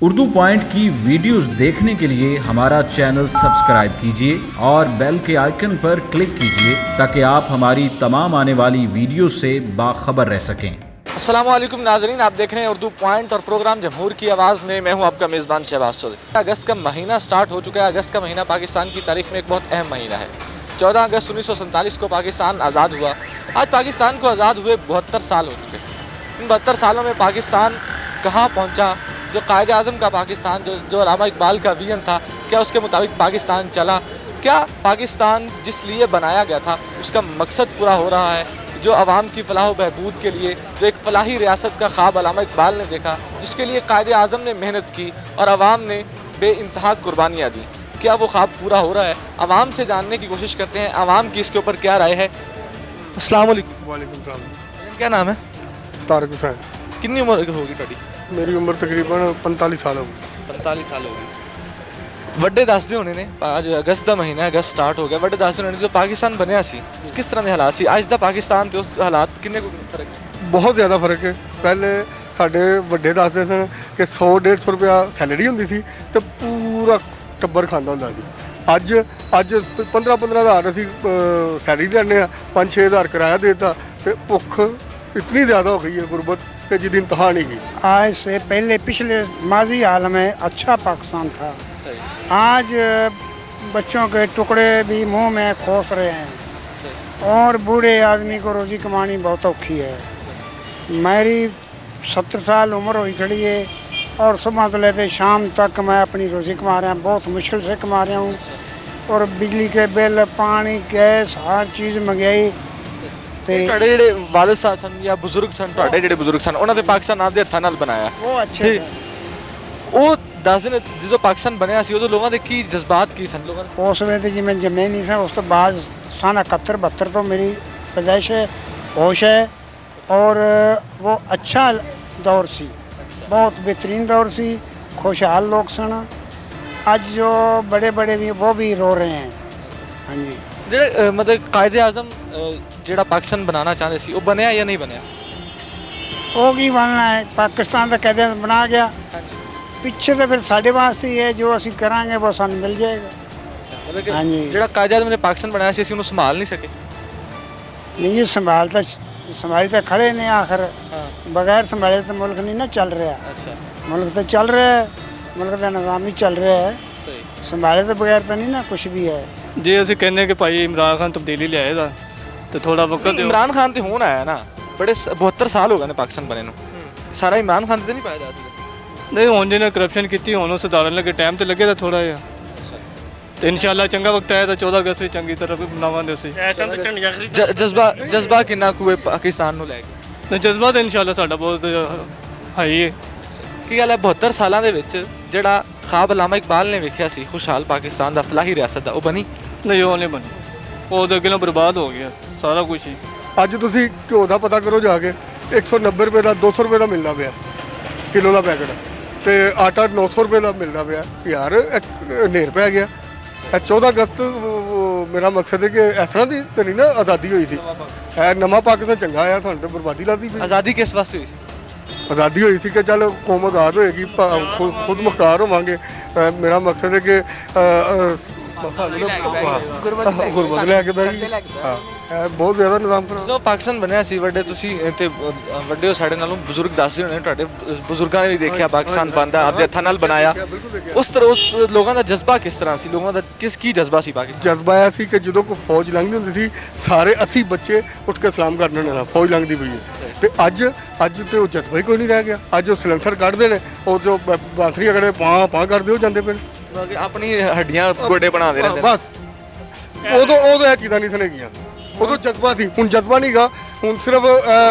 Urdu point की videos देखने के लिए हमारा चैनल सब्सक्राइब कीजिए और बेल के आइकन पर क्लिक कीजिए ताकि आप हमारी तमाम आने वाली वीडियो से बाखबर रह सकें। अस्सलाम वालेकुम नाज़रीन, आप देख रहे हैं उर्दू पॉइंट और प्रोग्राम जमहूर की आवाज़ में मैं हूं आपका मेज़बान शहबाज चौधरी। अगस्त का महीना स्टार्ट हो चुका है। अगस्त का महीना पाकिस्तान की तारीख में एक बहुत अहम महीना है। 14 अगस्त 1947 को पाकिस्तान आज़ाद हुआ। आज पाकिस्तान को आज़ाद हुए 72 साल हो चुके हैं। इन 72 सालों में पाकिस्तान कहाँ पहुँचा, जो कायदे आज़म का पाकिस्तान, जो अल्लामा इकबाल का विजन था, क्या उसके मुताबिक पाकिस्तान चला? क्या पाकिस्तान जिस लिए बनाया गया था उसका मकसद पूरा हो रहा है? जो आवाम की फलाह बहबूद के लिए जो एक फलाही रियासत का ख्वाब अल्लामा इकबाल ने देखा, जिसके लिए कायदे आज़म ने मेहनत की और आवाम ने बेइंतहा कुर्बानियाँ दी, क्या वो ख्वाब पूरा हो रहा है? आवाम से जानने की कोशिश करते हैं आवाम की इसके ऊपर क्या राय है। अस्सलाम वालेकुम। वालेकुम सलाम। क्या नाम है? तारक हुसैन। कितनी उम्र होगी ਤੁਹਾਡੀ? मेरी उम्र तकरीबन 45 साल होगी। 45 साल हो गए। ਵੱਡੇ ਦੱਸਦੇ ਹੋਣੇ ਨੇ, ਅੱਜ ਅਗਸਤ ਦਾ ਮਹੀਨਾ ਹੈ, ਅਗਸਤ ਸਟਾਰਟ ਹੋ ਗਿਆ। ਵੱਡੇ ਦੱਸਦੇ ਹੋਣੇ ਜੋ ਪਾਕਿਸਤਾਨ ਬਣਿਆ ਸੀ ਕਿਸ ਤਰ੍ਹਾਂ ਦੇ ਹਾਲਾਤ ਸੀ, ਅੱਜ ਦਾ ਪਾਕਿਸਤਾਨ ਤੇ ਉਸ ਹਾਲਾਤ ਕਿੰਨੇ ਕੁ ਫਰਕ ਹੈ? ਬਹੁਤ ਜ਼ਿਆਦਾ ਫਰਕ ਹੈ। ਪਹਿਲੇ ਸਾਡੇ ਵੱਡੇ ਦੱਸਦੇ ਸਨ ਕਿ 100-150 ਰੁਪਇਆ ਸੈਲਰੀ ਹੁੰਦੀ ਸੀ ਤੇ ਪੂਰਾ ਟੱਬਰ ਖਾਂਦਾ ਹੁੰਦਾ ਸੀ। ਅੱਜ 15-15 ਹਜ਼ਾਰ ਅਸੀਂ ਸੈਲਰੀ ਲੈਂਦੇ ਹਾਂ, 5-6 ਹਜ਼ਾਰ ਕਿਰਾਇਆ ਦੇਤਾ ਤੇ ਭੁੱਖ इतनी ज़्यादा हो गई है, गुर्बत के जिद इंतहा नहीं की। आज से पहले पिछले माजी हाल में अच्छा पाकिस्तान था। आज बच्चों के टुकड़े भी मुंह में खोस रहे हैं और बूढ़े आदमी को रोज़ी कमानी बहुत औखी है। मेरी 70 साल उम्र हुई खड़ी है और सुबह से लेते शाम तक मैं अपनी रोज़ी कमा रहा हूँ, बहुत मुश्किल से कमा रहा हूँ। और बिजली के बिल, पानी, गैस, हर चीज़ महंगाई। ਤੁਹਾਡੇ ਜਿਹੜੇ ਵਾਲਿਦ ਸਾਹਿਬ ਸਨ ਜਾਂ ਬਜ਼ੁਰਗ ਸਨ, ਤੁਹਾਡੇ ਜਿਹੜੇ ਬਜ਼ੁਰਗ ਸਨ, ਉਹਨਾਂ ਦੇ ਪਾਕਿਸਤਾਨ ਆਪਦੇ ਹੱਥਾਂ ਨਾਲ ਬਣਾਇਆ। ਉਹ ਅੱਛੇ ਸਨ। ਉਹ ਦੱਸਦੇ ਨੇ ਜਦੋਂ ਪਾਕਿਸਤਾਨ ਬਣਿਆ ਸੀ ਉਦੋਂ ਲੋਕਾਂ ਦੇ ਕੀ ਜਜ਼ਬਾਤ ਕੀ ਸਨ ਲੋਕਾਂ ਦੇ? ਉਸ ਵੇਲੇ ਤੇ ਜਿਵੇਂ ਜੰਮੇ ਨਹੀਂ ਸਾਂ, ਉਸ ਤੋਂ ਬਾਅਦ सन 71-72 ਤੋਂ ਮੇਰੀ ਪੈਦਾਇਸ਼ ਹੈ, ਹੋਸ਼ ਹੈ और वो अच्छा दौर सी, बहुत बेहतरीन दौर सी, खुशहाल लोग सन। आज जो बड़े बड़े भी वो भी रो रहे हैं। हाँ जी, ਜਿਹੜੇ ਮਤਲਬ ਕਾਇਦੇ ਆਜ਼ਮ ਜਿਹੜਾ ਪਾਕਿਸਤਾਨ ਬਣਾਉਣਾ ਚਾਹੁੰਦੇ ਸੀ ਉਹ ਬਣਿਆ ਜਾਂ ਨਹੀਂ ਬਣਿਆ? वो की बनना है, पाकिस्तान तो कहते हैं बना गया, ਪਿੱਛੇ तो फिर साढ़े वास्ते ही है, जो ਅਸੀਂ ਕਰਾਂਗੇ वो ਸਾਨੂੰ मिल जाएगा। ਮਤਲਬ ਕਿ ਹਾਂਜੀ। ਜਿਹੜਾ ਕਾਇਦੇ ਆਜ਼ਮ ਨੇ ਪਾਕਿਸਤਾਨ ਬਣਾਇਆ ਸੀ ਅਸੀਂ ਉਹਨੂੰ ਸੰਭਾਲ ਨਹੀਂ ਸਕੇ। नहीं जी, संभाली तो खड़े ने आखिर, बगैर संभाले तो मुल्क नहीं ना चल रहा। ਅੱਛਾ, मुल्क तो चल रहा है, मुल्क का निज़ाम ही चल रहा है, ਸਹੀ। संभाले तो बगैर तो नहीं ना कुछ भी है। ਜੇ ਅਸੀਂ ਕਹਿੰਦੇ ਕਿ ਭਾਈ ਇਮਰਾਨ ਖਾਨ ਤਬਦੀਲੀ ਲਿਆਏਗਾ ਤੇ ਥੋੜਾ ਵਕਤ ਦਿਓ। ਇਮਰਾਨ ਖਾਨ ਤੇ ਹੁਣ ਆਇਆ ਨਾ, ਬੜੇ 72 ਸਾਲ ਹੋ ਗਏ ਨੇ ਪਾਕਿਸਤਾਨ ਬਣੇ ਨੂੰ। ਸਾਰਾ ਇਮਰਾਨ ਖਾਨ ਤੇ ਨਹੀਂ ਪਾਇਆ ਜਾ ਸਕਦਾ। ਨਹੀਂ, ਹੁਣ ਜਿਹਨੇ ਕਰਪਸ਼ਨ ਕੀਤੀ ਹੁਣ ਉਹ ਸੁਧਾਰਨ ਲੱਗੇ, ਟਾਈਮ ਤੇ ਲੱਗੇਗਾ ਥੋੜਾ ਜਿਹਾ। ਤੇ ਇਨਸ਼ਾਅੱਲਾ ਚੰਗਾ ਵਕਤ ਆਇਆ ਤਾਂ 14 ਅਗਸਤ ਨੂੰ ਚੰਗੀ ਤਰ੍ਹਾਂ ਬਣਾਵਾਂਗੇ ਅਸੀਂ। ਜਜ਼ਬਾ ਕਿੰਨਾ ਕੁ ਹੈ ਪਾਕਿਸਤਾਨ ਨੂੰ ਲੈ ਕੇ? ਤੇ ਜਜ਼ਬਾ ਤਾਂ ਇਨਸ਼ਾਅੱਲਾ ਸਾਡਾ ਬਹੁਤ ਹਾਈ ਹੈ। ਕੀ ਗੱਲ ਹੈ 72 ਸਾਲਾਂ ਦੇ ਵਿੱਚ ਜਿਹੜਾ ख्वाब अल्लामा इकबाल ने वेख्या सी खुशहाल पाकिस्तान का फलाही रियासत का, वो बनी ਨਹੀਂ ਉਹ ਨਹੀਂ ਬਣੀ, ਉਹ ਤਾਂ ਅੱਗੇ ਬਰਬਾਦ ਹੋ ਗਿਆ ਸਾਰਾ ਕੁਝ ਹੀ। ਅੱਜ ਤੁਸੀਂ ਘਿਓ ਦਾ ਪਤਾ ਕਰੋ ਜਾ ਕੇ, 190 ਰੁਪਏ ਦਾ 200 ਰੁਪਏ ਦਾ ਮਿਲਦਾ ਪਿਆ ਕਿਲੋ ਦਾ ਪੈਕਟ, ਤੇ ਆਟਾ 900 ਰੁਪਏ ਦਾ ਮਿਲਦਾ ਪਿਆ। ਯਾਰ ਹਨੇਰ ਪੈ ਗਿਆ। 14 ਅਗਸਤ ਮੇਰਾ ਮਕਸਦ ਹੈ ਕਿ ਇਸ ਤਰ੍ਹਾਂ ਦੀ ਤਾਂ ਨਹੀਂ ਨਾ ਆਜ਼ਾਦੀ ਹੋਈ ਸੀ। ਇਹ ਨਵਾਂ ਪਾਕਿਸਤਾਨ ਚੰਗਾ ਆਇਆ, ਤੁਹਾਨੂੰ ਤਾਂ ਬਰਬਾਦੀ ਲੱਗਦੀ ਪਈ। आज़ादी किस वास्ते हुई सी? ਆਜ਼ਾਦੀ ਹੋਈ ਸੀ ਕਿ ਚੱਲ ਕੌਮ ਆਜ਼ਾਦ ਹੋਏਗੀ, ਖੁਦ ਮੁਖਤਾਰ ਹੋਵਾਂਗੇ। ਮੇਰਾ ਮਕਸਦ ਹੈ ਕਿ ਗੁਰਬਤ ਲੈ ਕੇ ਬਹਿ ਗਈ। ਹਾਂ, ਇਹ ਬਹੁਤ ਜ਼ਿਆਦਾ ਨਿਜ਼ਾਮ ਖਰਾਬ। ਜਦੋਂ ਪਾਕਿਸਤਾਨ ਬਣਿਆ ਸੀ, ਵੱਡੇ ਤੁਸੀਂ ਤੇ ਵੱਡੇ ਹੋ ਸਾਡੇ ਨਾਲੋਂ, ਬਜ਼ੁਰਗ ਦੱਸਦੇ ਹੋਣੇ, ਤੁਹਾਡੇ ਬਜ਼ੁਰਗਾਂ ਨੇ ਵੀ ਦੇਖਿਆ ਪਾਕਿਸਤਾਨ ਬਣਦਾ, ਆਪਦੇ ਹੱਥਾਂ ਨਾਲ ਬਣਾਇਆ। ਉਸ ਤਰ੍ਹਾਂ ਉਸ ਲੋਕਾਂ ਦਾ ਜਜ਼ਬਾ ਕਿਸ ਤਰ੍ਹਾਂ ਸੀ? ਲੋਕਾਂ ਦਾ ਕੀ ਜਜ਼ਬਾ ਸੀ ਪਾਕਿਸਤਾਨ? ਜਜ਼ਬਾ ਇਹ ਸੀ ਕਿ ਜਦੋਂ ਕੋਈ ਫੌਜ ਲੰਘਦੀ ਹੁੰਦੀ ਸੀ, ਸਾਰੇ 80 ਬੱਚੇ ਉੱਠ ਕੇ ਸਲਾਮ ਕਰਨ ਨਾਲ ਫੌਜ ਲੰਘਦੀ ਪਈ ਹੈ। ਤੇ ਅੱਜ ਤੇ ਉਹ ਜਜ਼ਬਾ ਹੀ ਕੋਈ ਨਹੀਂ ਰਹਿ ਗਿਆ। ਅੱਜ ਉਹ ਸਿਲੰਸਰ ਕੱਢਦੇ ਨੇ, ਉਹ ਜੋ ਬਾਥਰੀ ਅਗੜੇ ਪਾਂ ਕਰਦੇ ਹੋ ਜਾਂਦੇ ਪਏ। ਆਪਣੀ ਹੱਡੀਆਂ ਗੋਡੇ ਬਣਾਉਂਦੇ ਰਹਿੰਦੇ। ਬਸ ਉਦੋਂ ਇਹ ਚੀਜ਼ਾਂ ਨਹੀਂ ਸਨੇਗੀਆਂ। ਉਦੋਂ ਜਜ਼ਬਾ ਸੀ, ਹੁਣ ਜਜ਼ਬਾ ਨਹੀਂ ਗਾ, ਹੁਣ ਸਿਰਫ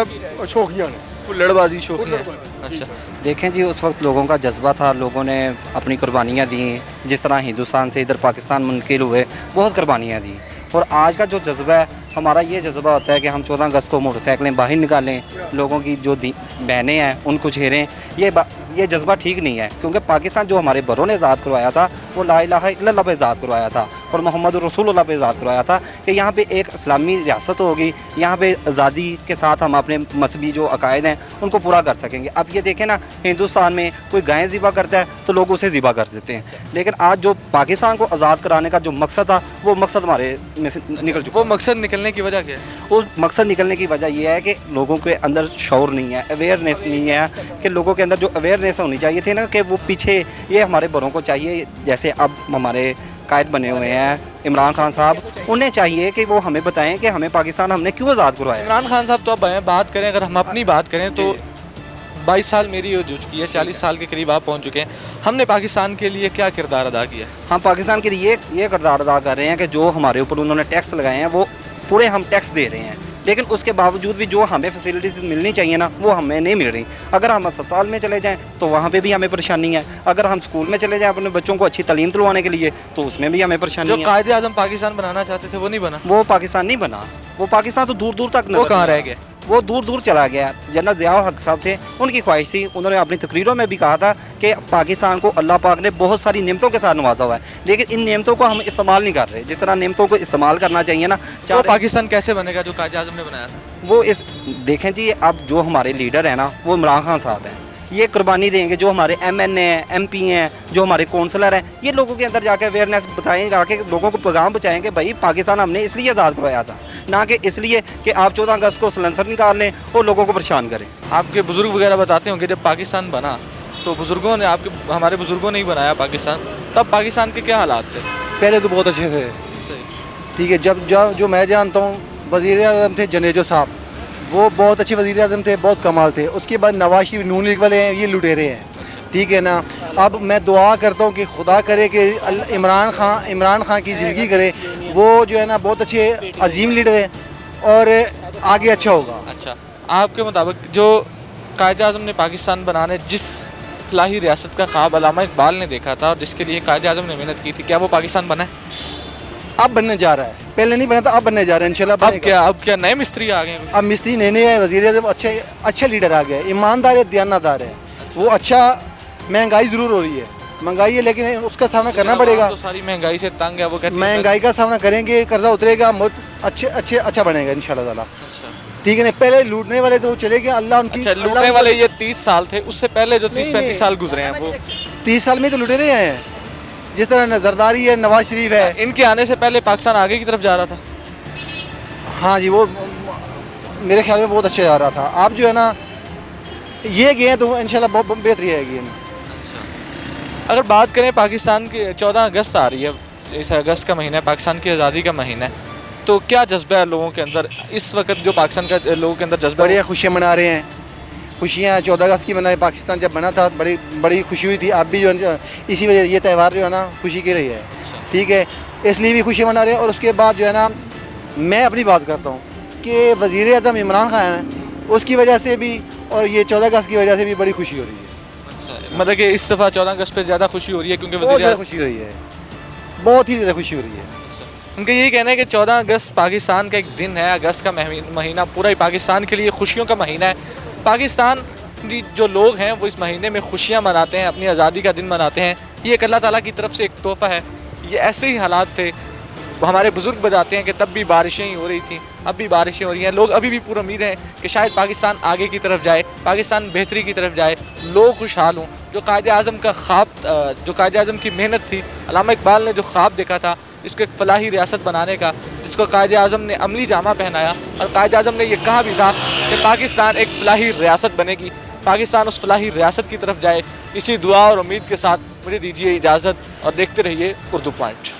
ਸ਼ੌਕੀਆਂ ਨੇ, हुल्लड़बाजी शौकी है। अच्छा, देखें जी, उस वक्त लोगों का जज्बा था, लोगों ने अपनी कुर्बानियाँ दी। जिस तरह हिंदुस्तान से इधर पाकिस्तान मुंतकिल हुए, बहुत कुर्बानियाँ दी। और आज का जो जज्बा है, हमारा ये जज्बा होता है कि हम 14 अगस्त को मोटरसाइकिलें बाहर निकालें, लोगों की जो बहनें हैं उनको छेड़ें। ये जज्बा ठीक नहीं है, क्योंकि पाकिस्तान जो हमारे बड़ों ने आज़ाद करवाया था वो ला इलाहा इल्लल्लाह पे आज़ाद करवाया था और मोहम्मद रसूलुल्लाह पे आज़ाद करवाया था कि यहाँ पे एक इस्लामी रियासत होगी, यहाँ पे आज़ादी के साथ हम अपने मजहबी जो अकायद हैं उनको पूरा कर सकेंगे। अब ये देखें ना, हिंदुस्तान में कोई गायें ज़िबा करता है तो लोग उसे ज़िबा कर देते हैं, लेकिन आज जो पाकिस्तान को आज़ाद कराने का जो मकसद था वो मकसद हमारे में से निकल चुका। वो मकसद निकलने की वजह क्या है? वो मकसद निकलने की वजह यह है कि लोगों के अंदर शौर नहीं है, अवेयरनेस नहीं है, कि लोगों के अंदर जो अवेयरनेस होनी चाहिए थी ना, कि वो पीछे ये हमारे बड़ों को चाहिए, जैसे अब हमारे कायद बने हुए हैं इमरान खान साहब, उन्हें चाहिए कि वो हमें बताएं कि हमें पाकिस्तान हमने क्यों आज़ाद करवाया। इमरान खान साहब तो अब बात करें, अगर हम अपनी बात करें तो 22 साल मेरी हो चुकी है, 40 साल के करीब आप पहुंच चुके हैं। हमने पाकिस्तान के लिए क्या किरदार अदा किया? हम पाकिस्तान के लिए ये किरदार अदा कर रहे हैं कि जो हमारे ऊपर उन्होंने टैक्स लगाए हैं वो पूरे हम टैक्स दे रहे हैं, लेकिन उसके बावजूद भी जो हमें फैसिलिटीज़ मिलनी चाहिए ना वो हमें नहीं मिल रही। अगर हम अस्पताल में चले जाएं तो वहाँ पे भी हमें परेशानी है, अगर हम स्कूल में चले जाएं अपने बच्चों को अच्छी तालीम दिलवाने के लिए तो उसमें भी हमें परेशानी है। जो कायदे आज़म पाकिस्तान बनाना चाहते थे वो नहीं बना। वो पाकिस्तान नहीं बना, वो पाकिस्तान तो दूर दूर तक वो कहाँ रह गया? वो दूर दूर चला गया। जनरल ज़िया हक साहब थे, उनकी ख्वाहिश थी, उन्होंने अपनी तकरीरों में भी कहा था कि पाकिस्तान को अल्लाह पाक ने बहुत सारी नेमतों के साथ नवाजा हुआ है, लेकिन इन नेमतों को हम इस्तेमाल नहीं कर रहे जिस तरह नेमतों को इस्तेमाल करना चाहिए ना। तो पाकिस्तान कैसे बनेगा जो कायदे आज़म ने बनाया था? वो इस देखें जी, अब जो हमारे लीडर हैं ना वो इमरान खान साहब हैं, ये कुर्बानी देंगे। जो हमारे MNA हैं, MP हैं, जो हमारे काउंसलर हैं, ये लोगों के अंदर जाकर अवेयरनेस बताएंगे, आके लोगों को पैगाम पहुँचाएंगे भाई पाकिस्तान हमने इसलिए आज़ाद करवाया था, ना कि इसलिए कि आप 14 अगस्त को सलेंसर निकाल लें और लोगों को परेशान करें। आपके बुजुर्ग वगैरह बताते होंगे जब पाकिस्तान बना तो बुजुर्गों ने हमारे बुजुर्गों ने ही बनाया पाकिस्तान, तब पाकिस्तान के क्या हालात थे? पहले तो बहुत अच्छे थे, ठीक है। जब जो मैं जानता हूँ वज़ीर आज़म थे जनेजो साहब, वो बहुत अच्छे वज़ीर आज़म थे, बहुत कमाल थे। उसके बाद नवाज शरीफ नून लीग वाले हैं, ये लुटेरे हैं, ठीक है ना। अब मैं दुआ करता हूँ कि खुदा करे कि इमरान खान की ज़िंदगी करे, वो जो है ना बहुत अच्छे अजीम लीडर हैं और आगे अच्छा होगा। अच्छा, आपके मुताबिक जो कायदे आज़म ने पाकिस्तान बनाने जिस फलाही रियासत का ख्वाब अल्लामा इकबाल ने देखा था और जिसके लिए कायदे आज़म ने मेहनत की थी, क्या वो पाकिस्तान बना है? अब बनने जा रहा है, पहले नहीं बना था, अब बनने जा रहा है इंशाल्लाह। अब क्या नए मिस्त्री आ गए हैं? अब मिस्त्री नए है, वज़ीर आज़म अच्छे लीडर आ गए, ईमानदार है, दयानतदार है। वो अच्छा, महंगाई ज़रूर हो रही है, महंगाई है, लेकिन उसका सामना करना पड़ेगा। तो सारी महंगाई से तंग है, वो कहती है महंगाई का सामना करेंगे, कर्जा उतरेगा, अच्छा बनेगा इंशाल्लाह ताला, ठीक है ना। पहले लूटने वाले तो चले गए, अल्लाह उनकी। अच्छा, लूटने वाले ये 30 साल थे, उससे पहले जो 30-35 साल गुजरे हैं वो 30 साल में तो लुटेरे आए हैं, जिस तरह जरदारी है, नवाज शरीफ है। इनके आने से पहले पाकिस्तान आगे की तरफ जा रहा था। हाँ जी, वो मेरे ख्याल में बहुत अच्छा जा रहा था। आप जो है ना ये गए तो इंशाल्लाह बहुत बेहतरी आएगी। अगर बात करें पाकिस्तान की 14 अगस्त आ रही है, इस अगस्त का महीना है, पाकिस्तान की आज़ादी का महीना है, तो क्या जज्बा है लोगों के अंदर इस वक्त? जो पाकिस्तान का लोगों के अंदर जज्बा, बढ़िया खुशियाँ मना रहे हैं, खुशियाँ 14 अगस्त की मनाए। पाकिस्तान जब बना था बड़ी खुशी हुई थी। आप भी जो इसी वजह ये त्यौहार जो है ना खुशी के लिए है, ठीक है, इसलिए भी खुशी मना रहे हैं। और उसके बाद जो है ना मैं अपनी बात करता हूँ कि वज़ीर आज़म इमरान खान है, उसकी वजह से भी और ये 14 अगस्त की वजह से भी बड़ी खुशी हो रही है। मतलब कि इस दफ़ा 14 अगस्त पे ज़्यादा खुशी हो रही है क्योंकि बहुत ज़्यादा खुशी हो रही है, बहुत ही ज़्यादा खुशी हो रही है। उनका यही कहना है कि 14 अगस्त पाकिस्तान का एक दिन है, अगस्त का महीना पूरा ही पाकिस्तान के लिए खुशियों का महीना है। पाकिस्तान जो लोग हैं वो इस महीने में खुशियाँ मनाते हैं, अपनी आज़ादी का दिन मनाते हैं। ये एक अल्लाह ताला की तरफ से एक तोहफ़ा है। ये ऐसे ही हालात थे, हमारे बुज़ुर्ग बताते हैं कि तब भी बारिशें ही हो रही थी, अब भी बारिशें हो रही हैं। लोग अभी भी पूरी उम्मीद है कि शायद पाकिस्तान आगे की तरफ जाए, पाकिस्तान बेहतरी की तरफ जाए, लोग खुशहाल हों। जो कायदे आज़म का ख्वाब, जो कायदे आज़म की मेहनत थी, अल्लामा इकबाल ने जो ख्वाब देखा था इसको एक फलाही रियासत बनाने का, जिसको कायदे आज़म ने अमली जामा पहनाया और कायदे आज़म ने यह कहा भी था कि पाकिस्तान एक फलाही रियासत बनेगी, पाकिस्तान उस फलाही रियासत की तरफ जाए। इसी दुआ और उम्मीद के साथ मुझे दीजिए इजाज़त और देखते रहिए उर्दू पॉइंट।